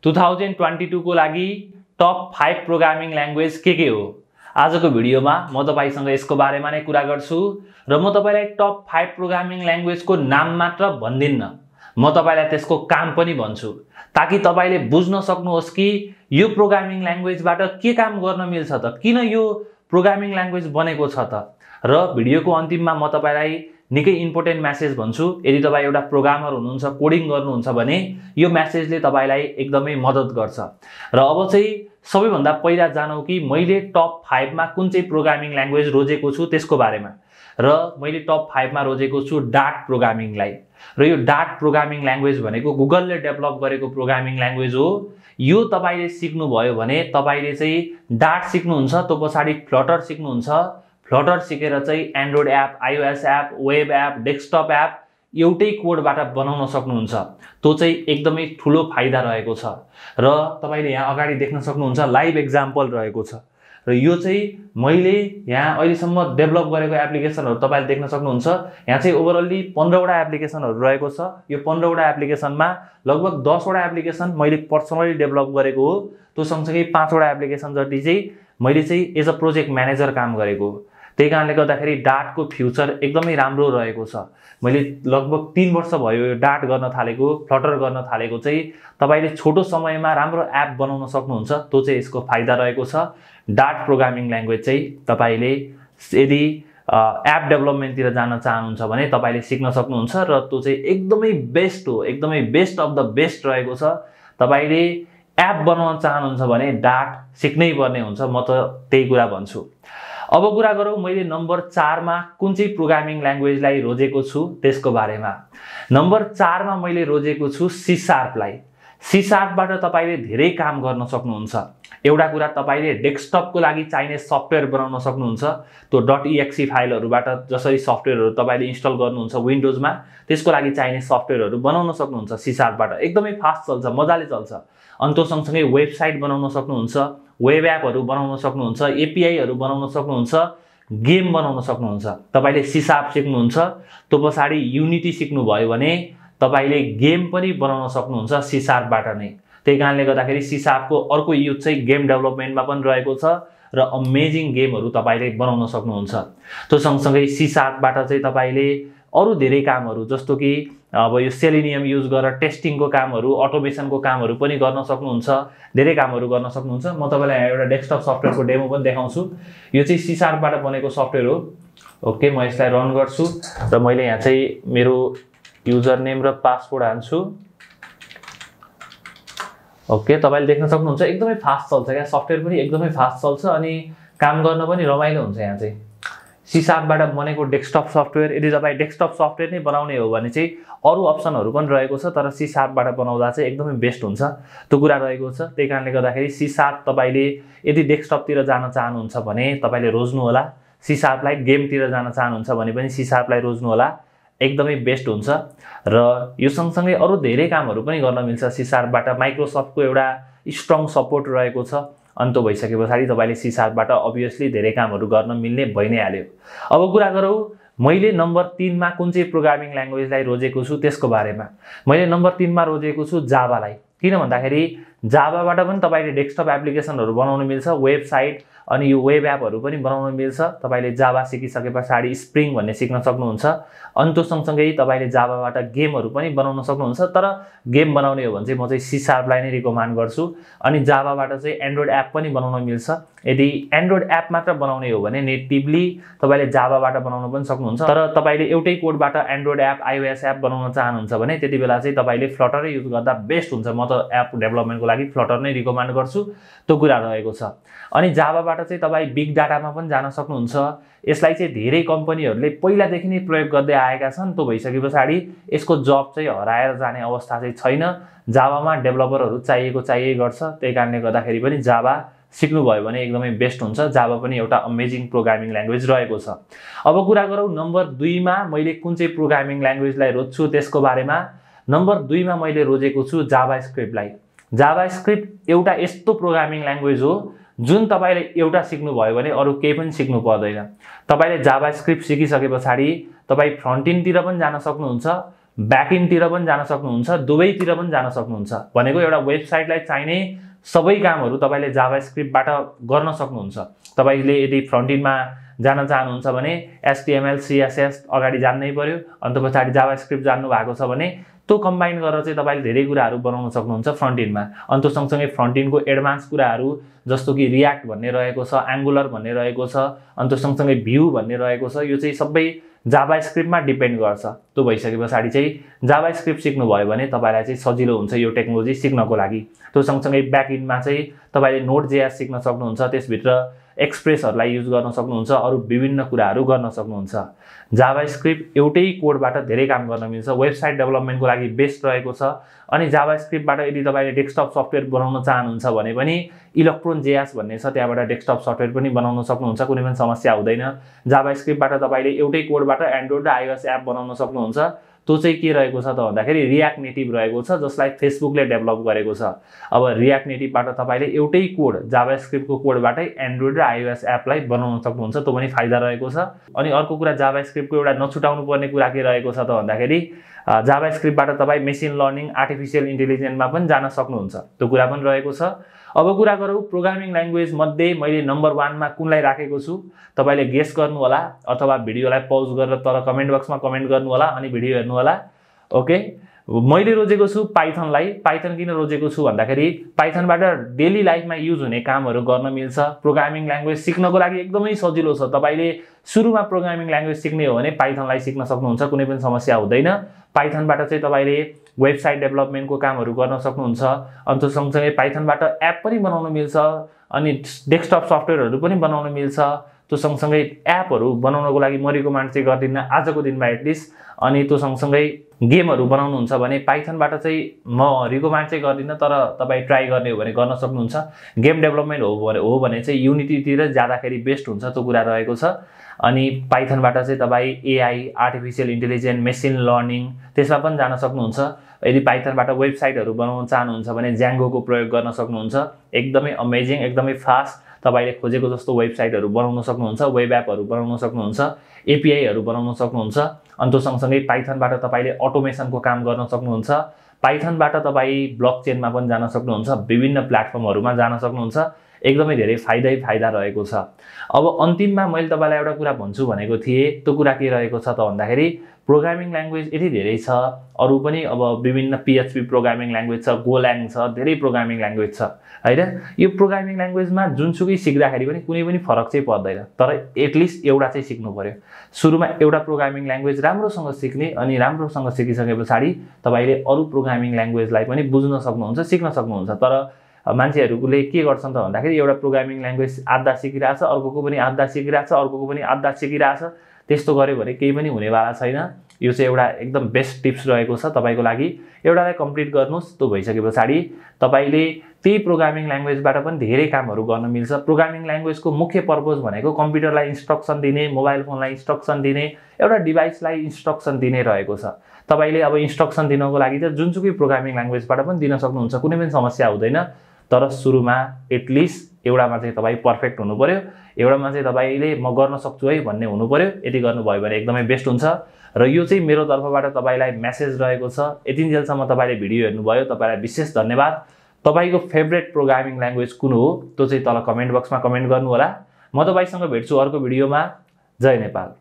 2022 को लागि top 5 programming language के हो। आजको भिडियोमा म तपाईसँग यसको बारेमा नै कुरा गर्छु र म तपाईलाई टप 5 प्रोग्रामिङ ल्याङ्ग्वेजको नाम मात्र भन्दिन्न, म तपाईलाई त्यसको काम पनि भन्छु ताकि तपाईले बुझ्न सक्नुहोस् कि यो प्रोग्रामिङ ल्याङ्ग्वेजबाट के काम गर्न मिल्छ त, किन यो प्रोग्रामिङ ल्याङ्ग्वेज बनेको छ त। र भिडियोको अन्तिममा म तपाईलाई निकै इम्पोर्टेन्ट मेसेज भन्छु। यदि तपाई एउटा प्रोग्रामर हुनुहुन्छ, कोडिङ गर्नुहुन्छ भने यो मेसेजले तपाईलाई एकदमै मद्दत गर्छ। र अब चाहिँ सबैभन्दा पहिला जानौ कि मैले टप 5 मा कुन चाहिँ प्रोग्रामिङ ल्याङ्ग्वेज रोजेको छु त्यसको बारेमा। र मैले टप 5 मा रोजेको छु डाट प्रोग्रामिङलाई। र यो डाट प्रोग्रामिङ ल्याङ्ग्वेज भनेको गुगलले डेभलप गरेको प्रोग्रामिङ ल्याङ्ग्वेज हो। यो तपाईले सिक्नु भयो भने तपाईले चाहिँ डाट सिक्नुहुन्छ, त्यो पछाडी फ्लटर सिक्नुहुन्छ। फ्लटर सिकेर चाहिँ Android app, iOS app, web app, desktop app एउटै कोडबाट बनाउन सक्नुहुन्छ। त्यो चाहिँ एकदमै ठुलो फाइदा रहेको छ। र तपाईले यहाँ अगाडि देख्न सक्नुहुन्छ लाइभ एक्जाम्पल रहेको छ। र यो चाहिँ मैले यहाँ अहिलेसम्म डेभलप गरेको एप्लिकेसनहरु तपाईले देख्न सक्नुहुन्छ। यहाँ चाहिँ ओभरअली 15 वटा एप्लिकेसनहरु रहेको छ। यो 15 वटा एप्लिकेसनमा लगभग 10 वटा एप्लिकेसन मैले पर्सनली डेभलप गरेको हो। त्यो सँगसँगै 5 वटा एप्लिकेसन जति चाहिँ मैले चाहिँ एज अ प्रोजेक्ट म्यानेजर काम गरेको हो। त्यही कारणले गर्दाखेरि डाटको फ्युचर एकदमै राम्रो रहेको छ। मैले लगभग 3 वर्ष भयो यो डाट गर्न थालेको, फ्लटर गर्न थालेको चाहिँ तपाईले छोटो समयमा राम्रो एप बनाउन सक्नुहुन्छ। त्यो चाहिँ यसको फाइदा रहेको छ। डाट प्रोग्रामिङ ल्याङ्ग्वेज चाहिँ तपाईले यदि एप डेभलपमेन्टतिर जान चाहनुहुन्छ भने तपाईले सिक्न सक्नुहुन्छ र त्यो चाहिँ एकदमै बेस्ट हो, एकदमै बेस्ट अफ द बेस्ट रहेको छ। तपाईले एप बनाउन चाहनुहुन्छ भने डाट सिक्नै पर्ने हुन्छ, म त त्यही कुरा भन्छु। अब कुरा गरौँ मैले नम्बर 4 मा कुन चाहिँ प्रोग्रामिङ ल्याङ्ग्वेजलाई रोजेको छु त्यसको बारेमा। नम्बर 4 मा मैले रोजेको छु सी शार्पलाई। सी शार्पबाट तपाईले धेरै काम गर्न सक्नुहुन्छ। एउटा कुरा तपाईले डेस्कटपको लागि चाहिने सफ्टवेयर बनाउन सक्नुहुन्छ। त्यो .exe फाइलहरुबाट जसरी सफ्टवेयरहरु तपाईले इन्स्टल गर्नुहुन्छ विन्डोजमा, त्यसको लागि चाहिने सफ्टवेयरहरु बनाउन सक्नुहुन्छ सी शार्पबाट। एकदमै फास्ट चल्छ, मजाले चल्छ। अनि त्यो सँगसँगै वेबसाइट बनाउन सक्नुहुन्छ, वेब एपहरु बनाउन सक्नुहुन्छ, एपीआईहरु बनाउन सक्नुहुन्छ, गेम बनाउन सक्नुहुन्छ। तपाईले सी शार्प सिक्नुहुन्छ, त्यो पछाडी युनिटी सिक्नु भयो भने तपाईले गेम पनि बनाउन सक्नुहुन्छ सी शार्पबाट नै। त्यही कारणले गर्दाखेरि सी शार्पको अर्को युज चाहिँ गेम डेभलपमेन्टमा पनि रहेको छ र अमेजिङ गेमहरु तपाईले बनाउन सक्नुहुन्छ। त्यो सँगसँगै सी शार्पबाट चाहिँ तपाईले अरु धेरै कामहरु जस्तो कि अब यो सेलेनियम युज गरेर टेस्टिङको कामहरु, अटोमेसनको कामहरु पनि गर्न सक्नुहुन्छ। धेरै कामहरु गर्न सक्नुहुन्छ। म तपाईलाई एउटा डेस्कटप सफ्टवेयरको डेमो पनि देखाउँछु। यो चाहिँ सी शार्पबाट बनेको सफ्टवेयर हो। ओके, म यसलाई रन गर्छु र मैले यहाँ चाहिँ मेरो युजर नेम र पासवर्ड हाल्छु। ओके, तपाईले देख्न सक्नुहुन्छ एकदमै फास्ट चल्छ क्या, सफ्टवेयर पनि एकदमै फास्ट चल्छ अनि काम गर्न पनि रमाइलो हुन्छ। यहाँ चाहिँ सी शार्पबाट बनेको डेस्कटप सफ्टवेयर। यदि तपाई डेस्कटप सफ्टवेयर नै बनाउने हो भने चाहिँ अरु अप्सनहरु पनि रहेको छ, तर सी शार्पबाट बनाउँदा चाहिँ एकदमै बेस्ट हुन्छ, त्यो कुरा रहेको छ। त्यही कारणले गर्दाखेरि सी शार्प तपाईले यदि डेस्कटपतिर जान चाहनुहुन्छ भने तपाईले रोज्नु होला। सी शार्पलाई गेमतिर जान चाहनुहुन्छ भने पनि सी शार्पलाई रोज्नु होला, एकदमै बेस्ट हुन्छ। र यो सँगसँगै अरु धेरै कामहरु पनि गर्न मिल्छ सी शार्पबाट। माइक्रोसफ्टको एउटा स्ट्रङ सपोर्ट रहेको छ। अन्त भइसकेपछि तपाईले सी शार्पबाट अभियसली धेरै कामहरु गर्न मिल्ने भइ नै हाल्यो। अब कुरा गरौँ मैले नम्बर 3 मा कुन चाहिँ प्रोग्रामिङ ल्याङ्ग्वेजलाई रोजेको छु त्यसको बारेमा। मैले नम्बर 3 मा रोजेको छु जावालाई। किन भन्दाखेरि जावाबाट पनि तपाईले डेस्कटप एप्लिकेसनहरु बनाउन मिल्छ, वेबसाइट अनि यो वेब एपहरु पनि बनाउन मिल्छ। तपाईले जावा सिकिसकेपछि स्प्रिङ भन्ने सिक्न सक्नुहुन्छ। अनि त्यो सँगसँगै तपाईले जावाबाट गेमहरु पनि बनाउन सक्नुहुन्छ। तर गेम बनाउने हो भने चाहिँ म चाहिँ सी शार्पलाई नै रिकमेन्ड गर्छु। अनि जावाबाट चाहिँ एन्ड्रोइड एप पनि बनाउन मिल्छ। यदि एन्ड्रोइड एप मात्र बनाउने हो भने नेटिभली तपाईले जावाबाट बनाउन पनि सक्नुहुन्छ। तर तपाईले एउटै कोडबाट एन्ड्रोइड एप, आइओएस एप बनाउन चाहनुहुन्छ भने त्यतिबेला चाहिँ तपाईले फ्लटरै युज गर्दा बेस्ट हुन्छ। म त एप डेभलपमेन्टको लागि फ्लटर नै रिकमेन्ड गर्छु, त्यो कुरा रहेको छ। अनि जावाबाट चाहिँ तपाई बिग डाटामा पनि जान सक्नुहुन्छ। यसलाई चाहिँ धेरै कम्पनीहरुले पहिलादेखि नै प्रयोग गर्दै आएका छन्। त्यो भइसकेपछि यसको जब चाहिँ हराएर जाने अवस्था चाहिँ छैन। जावामा डेभलपरहरु चाहिए गर्छ। त्यही कारणले गर्दाखेरि पनि जावा सिक्नु भयो भने एकदमै बेस्ट हुन्छ। जावा पनि एउटा अमेजिङ प्रोग्रामिङ ल्याङ्ग्वेज रहेको छ। अब कुरा गरौँ नम्बर 2 मा मैले कुन चाहिँ प्रोग्रामिङ ल्याङ्ग्वेजलाई रोज्छु त्यसको बारेमा। नम्बर 2 मा मैले रोजेको छु जावास्क्रिप्टलाई। जावास्क्रिप्ट एउटा यस्तो प्रोग्रामिङ ल्याङ्ग्वेज हो जुन तपाईले एउटा सिक्नु भयो भने अरु केही पनि सिक्नु पर्दैन। तपाईले जावास्क्रिप्ट सिकिसकेपछि तपाई फ्रन्ट एन्डतिर पनि जान सक्नुहुन्छ, ब्याकएन्डतिर पनि जान सक्नुहुन्छ, दुवैतिर पनि जान सक्नुहुन्छ। भनेको एउटा वेबसाइटलाई चाहिने सबै कामहरू तपाईले जाभास्क्रिप्टबाट गर्न सक्नुहुन्छ। तपाईले यदि फ्रन्ट एन्डमा जान चाहनुहुन्छ भने HTML CSS अगाडि जान्नै पर्यो, अन्त पछाडी जाभास्क्रिप्ट जान्नु भएको छ भने त्यो कम्बाइन गरेर चाहिँ तपाईले धेरै कुराहरू बनाउन सक्नुहुन्छ फ्रन्ट एन्डमा। अनि त्यो सँगसँगै फ्रन्ट एन्डको एडभान्स कुराहरू जस्तो कि रियाक्ट भन्ने रहेको छ, एंगुलर भन्ने रहेको छ, अनि त्यो सँगसँगै भ्यू भन्ने रहेको छ। यो चाहिँ सबै जाभास्क्रिप्टमा डिपेन्ड गर्छ। त्यो भइसकेपछि चाहिँ जाभास्क्रिप्ट सिक्नु भयो भने तपाईलाई चाहिँ सजिलो हुन्छ यो टेक्नोलोजी सिक्नको लागि। त्यो सँगसँगै ब्याकएन्डमा चाहिँ तपाईले Node.js सिक्न सक्नुहुन्छ, त्यसभित्र एक्सप्रेसहरुलाई युज गर्न सक्नुहुन्छ, अरु विभिन्न कुराहरू गर्न सक्नुहुन्छ। जाभास्क्रिप्ट एउटै कोडबाट धेरै काम गर्न मिल्छ, वेबसाइट डेभलपमेन्टको लागि बेस्ट रहेको छ। अनि जाभास्क्रिप्टबाट यदि तपाईले डेस्कटप सफ्टवेयर बनाउन चाहनुहुन्छ भने पनि Electron.js भन्ने छ, त्यहाँबाट डेस्कटप सफ्टवेयर पनि बनाउन सक्नुहुन्छ, कुनै पनि समस्या हुँदैन। जाभास्क्रिप्टबाट तपाईले एउटै कोडबाट एन्ड्रोइड र आइओएस एप बनाउन सक्नुहुन्छ। त्यो चाहिँ के रहेको छ त भन्दाखेरि रियाक्ट नेटिभ रहेको छ, जसलाई फेसबुकले डेभलप गरेको छ। अब रियाक्ट नेटिभबाट तपाईले एउटै कोड जाभास्क्रिप्टको कोडबाटै एन्ड्रोइड र आइओएस एपलाई बनाउन सक्नुहुन्छ, त्यो पनि फाइदा रहेको छ। अनि अर्को कुरा जाभास्क्रिप्टको एउटा नछुटाउनु पर्ने कुरा के रहेको छ त भन्दाखेरि जाभास्क्रिप्टबाट तपाई मेसिन लर्निङ, आर्टिफिशियल इन्टेलिजेन्समा पनि जान सक्नुहुन्छ, त्यो कुरा पनि रहेको छ। अब कुरा गरौँ प्रोग्रामिङ ल्याङ्ग्वेज मध्ये मैले नम्बर 1 मा कुनलाई राखेको छु, तपाईले गेस गर्नु होला अथवा भिडियोलाई पौज गरेर तल कमेन्ट बक्समा कमेन्ट गर्नु होला अनि भिडियो हेर्नु होला। ओके, मैले रोजेको छु पाइथनलाई। पाइथन किन रोजेको छु भन्दाखेरि पाइथनबाट डेली लाइफमा युज हुने कामहरू गर्न मिल्छ। प्रोग्रामिङ ल्याङ्ग्वेज सिक्नको लागि एकदमै सजिलो छ। तपाईले सुरुमा प्रोग्रामिङ ल्याङ्ग्वेज सिक्ने हो भने पाइथनलाई सिक्न सक्नुहुन्छ, कुनै पनि समस्या हुँदैन। पाइथनबाट चाहिँ तपाईले वेबसाइट डेभलपमेन्टको कामहरू गर्न सक्नुहुन्छ। अनि त्यो सँगसँगै पाइथनबाट एप पनि बनाउन मिल्छ अनि डेस्कटप सफ्टवेयरहरू पनि बनाउन मिल्छ। त्यो सँगसँगै एपहरू बनाउनको लागि म रिकमेन्ड चाहिँ गर्दिन आजको दिनमा एटलिस्ट। अनि त्यो सँगसँगै गेमहरू बनाउनुहुन्छ भने पाइथनबाट चाहिँ म रिकमेन्ड चाहिँ गर्दिन, तर तपाई ट्राई गर्ने हो भने गर्न सक्नुहुन्छ। गेम डेभलपमेन्ट हो भने चाहिँ युनिटीतिर जाँदाखेरि बेस्ट हुन्छ, त्यो कुरा रहेको छ। अनि पाइथनबाट चाहिँ तपाई AI, artificial intelligence, machine learning त्यसमा पनि जान सक्नुहुन्छ। यदि पाइथनबाट वेबसाइटहरू बनाउन चाहनुहुन्छ भने ज्याङ्गोको प्रयोग गर्न सक्नुहुन्छ। एकदमै अमेजिङ, एकदमै फास्ट तपाईले खोजेको जस्तो वेबसाइटहरू बनाउन सक्नुहुन्छ, वेब एपहरू बनाउन सक्नुहुन्छ, एपीआईहरू बनाउन सक्नुहुन्छ। अनि त्यो सँगसँगै पाइथनबाट तपाईले अटोमेसनको काम गर्न सक्नुहुन्छ। पाइथनबाट तपाई ब्लकचेनमा पनि जान सक्नुहुन्छ, विभिन्न प्लेटफर्महरूमा जान सक्नुहुन्छ। एकदमै धेरै फाइदा रहेको छ। अब अन्तिममा मैले तपाईलाई एउटा कुरा भन्छु भनेको थिएँ, त्यो कुरा के रहेको छ त भन्दाखेरि प्रोग्रामिङ ल्याङ्ग्वेज यति धेरै छ, अरु पनि अब विभिन्न PHP प्रोग्रामिङ ल्याङ्ग्वेज छ, गोल्याङ छ, धेरै प्रोग्रामिङ ल्याङ्ग्वेज छ हैन। यो प्रोग्रामिङ ल्याङ्ग्वेजमा जुनसुकै सिक्दाखेरि पनि कुनै पनि फरक चाहिँ पर्दैन, तर एटलिस्ट एउटा चाहिँ सिक्नु पर्यो। सुरुमा एउटा प्रोग्रामिङ ल्याङ्ग्वेज राम्रोसँग सिक्ने, अनि राम्रोसँग सिकिसकेपछि तपाईले अरु प्रोग्रामिङ ल्याङ्ग्वेजलाई पनि बुझ्न सक्नुहुन्छ, सिक्न सक्नुहुन्छ। तर मान्छेहरूले के गर्छन् त भन्दाखेरि एउटा प्रोग्रामिङ ल्याङ्ग्वेज आधा सिकिरहेछ, अर्कोको पनि आधा सिकिरहेछ, अर्कोको पनि आधा सिकिरहेछ। त्यस्तो गर्यो भने केही पनि हुनेवाला छैन। यो चाहिँ एउटा एकदम बेस्ट टिप्स रहेको छ तपाईको लागि। एउटालाई कम्प्लिट गर्नुस्, त्यो भइसकेपछि तपाईले त्यही प्रोग्रामिङ ल्याङ्ग्वेजबाट पनि धेरै कामहरू गर्न मिल्छ। प्रोग्रामिङ ल्याङ्ग्वेजको मुख्य पर्पज भनेको कम्प्युटरलाई इन्स्ट्रक्सन दिने, मोबाइल फोनलाई इन्स्ट्रक्सन दिने, एउटा डिभाइसलाई इन्स्ट्रक्सन दिने रहेको छ। तपाईले अब इन्स्ट्रक्सन दिनको लागि त जुनसुकै प्रोग्रामिङ ल्याङ्ग्वेजबाट पनि दिन सक्नुहुन्छ, कुनै पनि समस्या हुँदैन। तर सुरुमा एटलिस्ट एउटामा चाहिँ तपाई पर्फेक्ट हुनु पर्यो, एउटामा चाहिँ तपाईले म गर्न सक्छु है भन्ने हुनु पर्यो। यदि गर्नुभयो भने एकदमै बेस्ट हुन्छ। र यो चाहिँ मेरो तर्फबाट तपाईलाई मेसेज रहेको छ। यतिन्जेलसम्म तपाईले भिडियो हेर्नुभयो, तपाईलाई विशेष धन्यवाद। तपाईको फेभरेट प्रोग्रामिङ ल्याङ्ग्वेज कुन हो त्यो चाहिँ तल कमेन्ट बक्समा कमेन्ट गर्नु होला। म तपाईसँग भेट्छु अर्को भिडियोमा। जय नेपाल।